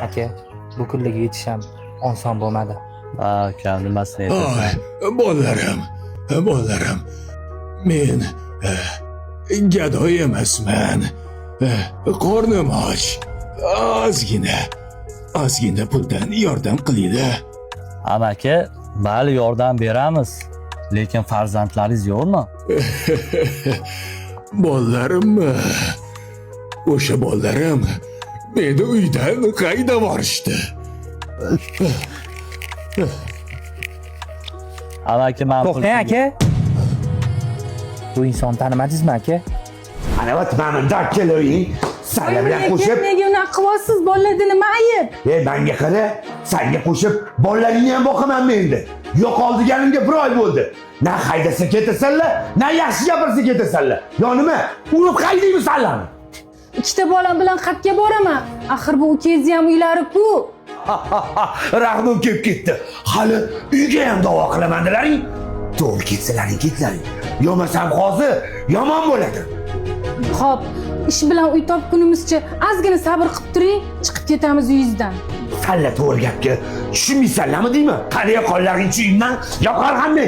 aka. Bu kunlarga yetisham oson bo'lmadi. Aka, nimasini aytasan? Bolalarim. Men gadoy emasman. Qornim och. Ozgina puldan yordam qilinglar. Amaki, mayli yordam beramiz. Lekin farzandlaringiz yo'qmi? Bolalarimmi? O'sha bolalarim meni uydan haydab yuborishdi. Amaki, men To'xtang aka. Bu inson tanimadingizmi aka? Ana vat mani dakkeloying salla bilan qo'shib. Nega unaqa qilyapsiz? Bolalarda nima ayb? Menga qara, senga qo'shib bolalaringni ham boqaman men endi. Yo'qoldiganimga bir oy bo'ldi. Na haydasa ketasanlar, na yaxshi gapirsa ketasanlar. Yo nima? Urib haydaymi sanlarni? Ikkita bolam bilan qatga boraman. Axir bu ukangizni ham uylari-ku. Rahmim kelib ketdi. Hali uyga ham da'vo qilamandilaring. To'g'ri ketsalaring ketlaring. Yo'masam hozir yomon bo'ladi. Xo'p, ish bilan uy topgunimizcha ozgina sabr qilib turing, chiqib ketamiz uyingizdan. Salla to'g'ri gapga tushunmaysanlarmi deymi? Qariya qonlaring uyimdan yoqar hamma.